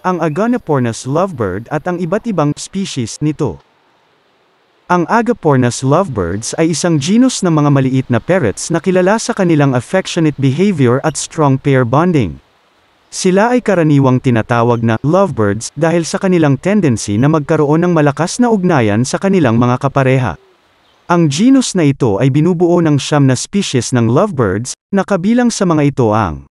ang Agapornis lovebird at ang iba't ibang species nito. Ang Agapornis lovebirds ay isang genus ng mga maliit na parrots na kilala sa kanilang affectionate behavior at strong pair bonding. Sila ay karaniwang tinatawag na lovebirds dahil sa kanilang tendency na magkaroon ng malakas na ugnayan sa kanilang mga kapareha. Ang genus na ito ay binubuo ng 9 na species ng lovebirds, na kabilang sa mga ito ang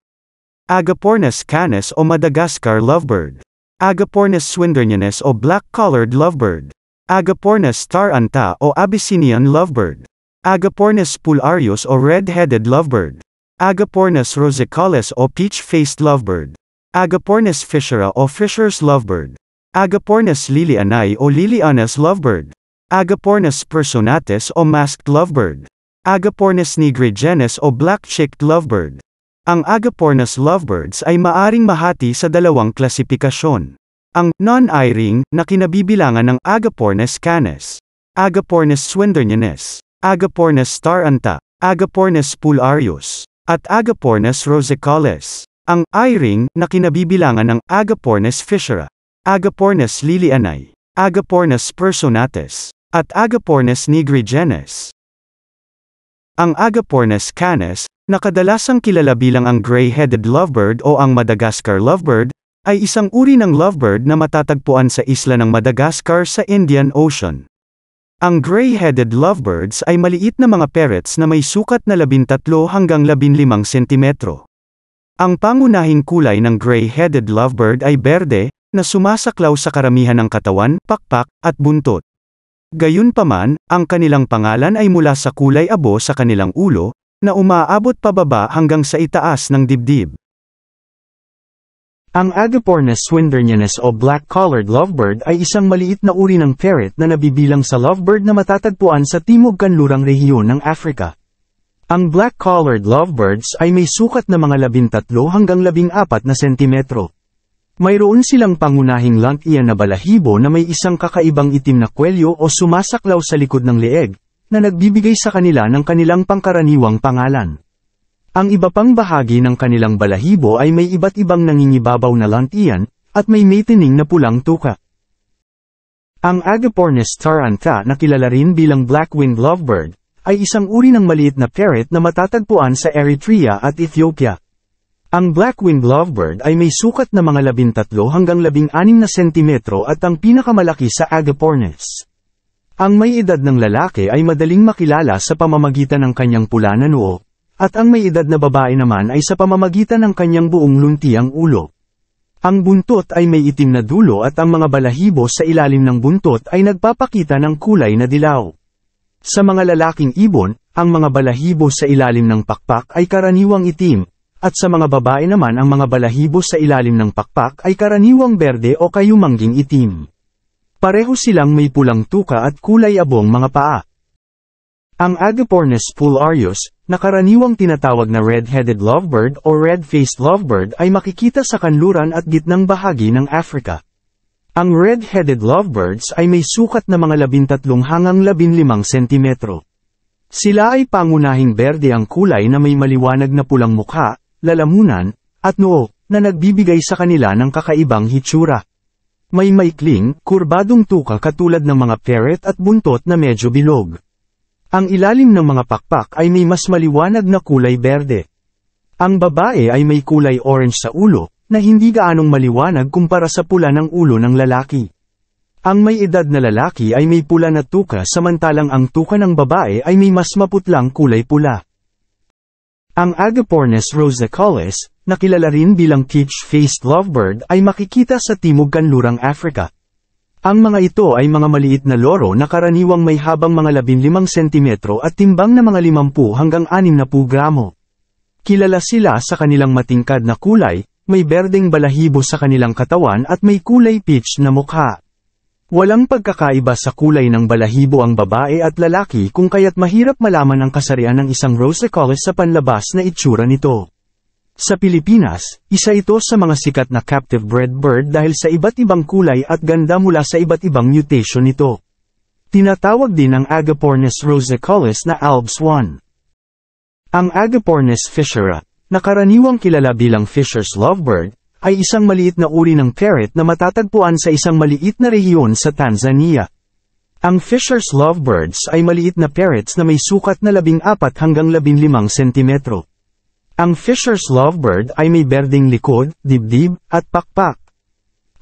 Agapornis canis o Madagascar lovebird, Agapornis swinburnianus o black-collared lovebird, Agapornis taranta o Abyssinian lovebird, Agapornis pularius o red-headed lovebird, Agapornis rosicalis o peach-faced lovebird, Agapornis fischera o Fisher's lovebird, Agapornis lilianae o Liliana's lovebird, Agapornis personatus o masked lovebird, Agapornis nigrigenus o black-cheeked lovebird. Ang Agapornis lovebirds ay maaring mahati sa dalawang klasifikasyon. Ang non-eye-ring na kinabibilangan ng Agapornis canis, Agapornis swinburnianus, Agapornis taranta, Agapornis pularius, at Agapornis rosicalis. Ang eye-ring na kinabibilangan ng Agapornis fischera, Agapornis lilianae, Agapornis personatus, at Agapornis nigrigenus. Ang Agapornis canis, na kadalasang kilala bilang ang gray-headed lovebird o ang Madagascar lovebird, ay isang uri ng lovebird na matatagpuan sa isla ng Madagascar sa Indian Ocean. Ang gray-headed lovebirds ay maliit na mga parrots na may sukat na 13 hanggang 15 sentimetro. Ang pangunahing kulay ng gray-headed lovebird ay berde, na sumasaklaw sa karamihan ng katawan, pakpak, at buntot. Gayunpaman, ang kanilang pangalan ay mula sa kulay abo sa kanilang ulo, na umaabot pababa hanggang sa itaas ng dibdib. Ang Agapornis swinburnianus o black-collared lovebird ay isang maliit na uri ng parrot na nabibilang sa lovebird na matatagpuan sa timog-kanlurang rehiyon ng Africa. Ang black-collared lovebirds ay may sukat na mga 13 hanggang 14 na sentimetro. Mayroon silang pangunahing lank-iyan na balahibo na may isang kakaibang itim na kwelyo o sumasaklaw sa likod ng leeg, na nagbibigay sa kanila ng kanilang pangkaraniwang pangalan. Ang iba pang bahagi ng kanilang balahibo ay may iba't ibang nangingibabaw na lantian, at may matining na pulang tuka. Ang Agapornis taranta na kilala rin bilang black-winged lovebird, ay isang uri ng maliit na parrot na matatagpuan sa Eritrea at Ethiopia. Ang black-winged lovebird ay may sukat na mga 13 hanggang 16 na sentimetro at ang pinakamalaki sa Agapornis. Ang may edad ng lalaki ay madaling makilala sa pamamagitan ng kanyang pula na noo, at ang may edad na babae naman ay sa pamamagitan ng kanyang buong luntiang ulo. Ang buntot ay may itim na dulo at ang mga balahibo sa ilalim ng buntot ay nagpapakita ng kulay na dilaw. Sa mga lalaking ibon, ang mga balahibo sa ilalim ng pakpak ay karaniwang itim, at sa mga babae naman ang mga balahibo sa ilalim ng pakpak ay karaniwang berde o kayumangging itim. Pareho silang may pulang tuka at kulay abong mga paa. Ang Agapornis pularius, na karaniwang tinatawag na red-headed lovebird o red-faced lovebird ay makikita sa kanluran at gitnang bahagi ng Africa. Ang red-headed lovebirds ay may sukat na mga 13 hanggang 15 sentimetro. Sila ay pangunahing berde ang kulay na may maliwanag na pulang mukha, lalamunan, at noo, na nagbibigay sa kanila ng kakaibang hitsura. May maikling, kurbadong tuka katulad ng mga parrot at buntot na medyo bilog. Ang ilalim ng mga pakpak ay may mas maliwanag na kulay berde. Ang babae ay may kulay orange sa ulo, na hindi gaanong maliwanag kumpara sa pula ng ulo ng lalaki. Ang may edad na lalaki ay may pula na tuka samantalang ang tuka ng babae ay may mas maputlang kulay pula. Ang Agapornis rosicalis, na kilala rin bilang peach-faced lovebird ay makikita sa timog-kanlurang Africa. Ang mga ito ay mga maliit na loro na karaniwang may habang mga 15 sentimetro at timbang na mga 50 hanggang 60 gramo. Kilala sila sa kanilang matingkad na kulay, may berdeng balahibo sa kanilang katawan at may kulay peach na mukha. Walang pagkakaiba sa kulay ng balahibo ang babae at lalaki kung kaya't mahirap malaman ang kasarian ng isang rosicalis sa panlabas na itsura nito. Sa Pilipinas, isa ito sa mga sikat na captive bred bird dahil sa iba't ibang kulay at ganda mula sa iba't ibang mutation nito. Tinatawag din ang Agapornis rosicalis na Albs I. Ang Agapornis fischera, na karaniwang kilala bilang Fisher's lovebird, ay isang maliit na uri ng parrot na matatagpuan sa isang maliit na rehiyon sa Tanzania. Ang Fisher's lovebirds ay maliit na parrots na may sukat na 14 hanggang 15 sentimetro. Ang Fisher's lovebird ay may berdeng likod, dibdib, at pakpak.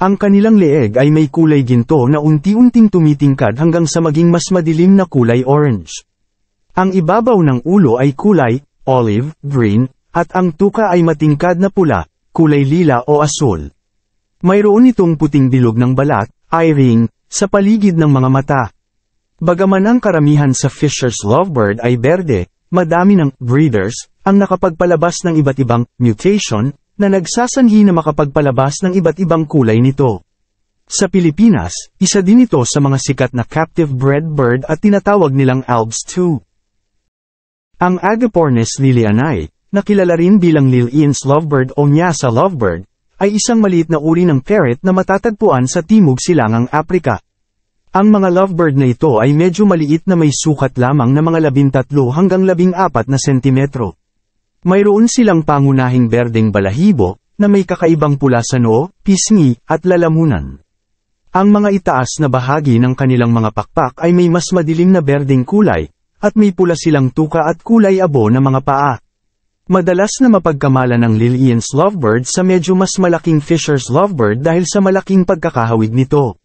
Ang kanilang leeg ay may kulay ginto na unti-unting tumitingkad hanggang sa maging mas madilim na kulay orange. Ang ibabaw ng ulo ay kulay olive, green, at ang tuka ay matingkad na pula, kulay lila o asul. Mayroon itong puting bilog ng balat, eye ring, sa paligid ng mga mata. Bagaman ang karamihan sa Fisher's lovebird ay berde, madami ng breeders ang nakapagpalabas ng iba't ibang mutation na nagsasanhi na makapagpalabas ng iba't ibang kulay nito. Sa Pilipinas, isa din ito sa mga sikat na captive bred bird at tinatawag nilang Albs II. Ang Agapornis lilianae, na kilala rin bilang Lil-Ian's lovebird o Nyasa lovebird, ay isang maliit na uri ng parrot na matatagpuan sa Timog Silangang Aprika. Ang mga lovebird na ito ay medyo maliit na may sukat lamang na mga 13 hanggang 14 na sentimetro. Mayroon silang pangunahing berdeng balahibo, na may kakaibang pula sa noo, pisngi, at lalamunan. Ang mga itaas na bahagi ng kanilang mga pakpak ay may mas madilim na berdeng kulay, at may pula silang tuka at kulay abo na mga paa. Madalas na mapagkamalan ng Lil-Ian's lovebird sa medyo mas malaking Fisher's lovebird dahil sa malaking pagkakahawig nito.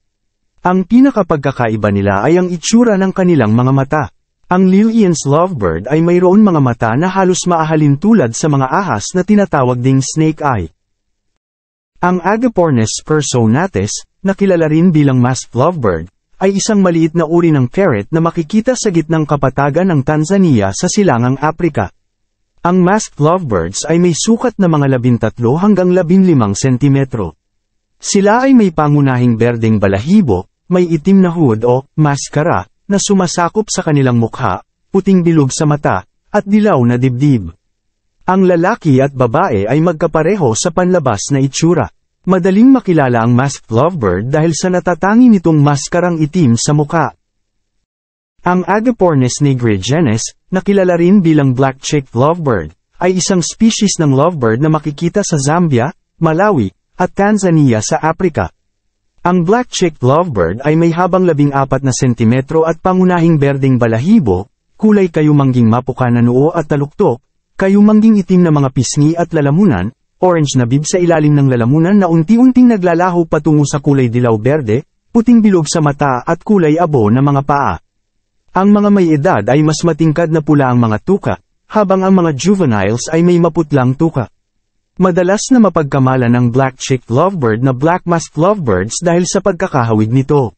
Ang pinakapagkakaiba nila ay ang itsura ng kanilang mga mata. Ang Lil-Ian's lovebird ay mayroon mga mata na halos maahalin tulad sa mga ahas na tinatawag ding snake eye. Ang Agapornis personatus, na kilala rin bilang masked lovebird, ay isang maliit na uri ng parrot na makikita sa gitnang kapatagan ng Tanzania sa Silangang Aprika. Ang masked lovebirds ay may sukat na mga 13 hanggang 15 sentimetro. Sila ay may pangunahing berdeng balahibo, may itim na hood o maskara, na sumasakop sa kanilang mukha, puting bilog sa mata, at dilaw na dibdib. Ang lalaki at babae ay magkapareho sa panlabas na itsura. Madaling makilala ang masked lovebird dahil sa natatangi nitong maskarang itim sa mukha. Ang Agapornis nigrigenis, na kilala rin bilang black-cheeked lovebird, ay isang species ng lovebird na makikita sa Zambia, Malawi, at Tanzania sa Aprika. Ang black-cheeked lovebird ay may habang 14 na sentimetro at pangunahing berdeng balahibo, kulay kayumangging mapuka na noo at taluktok, kayumangging itim na mga pisngi at lalamunan, orange na bib sa ilalim ng lalamunan na unti-unting naglalaho patungo sa kulay dilaw-berde, puting bilog sa mata at kulay abo na mga paa. Ang mga may edad ay mas matingkad na pula ang mga tuka, habang ang mga juveniles ay may maputlang tuka. Madalas na mapagkamalan ng black-cheeked lovebird na black masked lovebirds dahil sa pagkakahawig nito.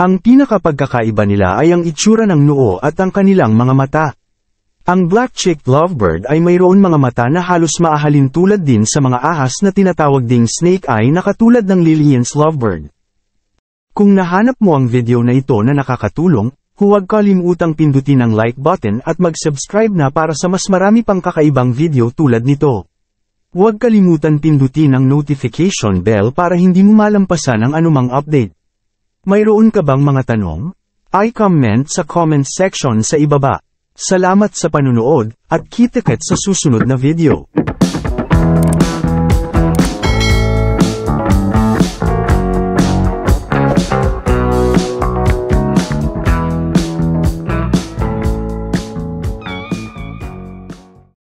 Ang pinakapagkakaiba nila ay ang itsura ng noo at ang kanilang mga mata. Ang black-cheeked lovebird ay mayroon mga mata na halos maahalin tulad din sa mga ahas na tinatawag ding snake eye na katulad ng Lil-Ian's lovebird. Kung nahanap mo ang video na ito na nakakatulong, huwag kalimutang pindutin ang like button at mag-subscribe na para sa mas marami pang kakaibang video tulad nito. Huwag kalimutan pindutin ang notification bell para hindi mo malampasan ang anumang update. Mayroon ka bang mga tanong? I-comment sa comment section sa ibaba. Salamat sa panunood, at kita-kits sa susunod na video.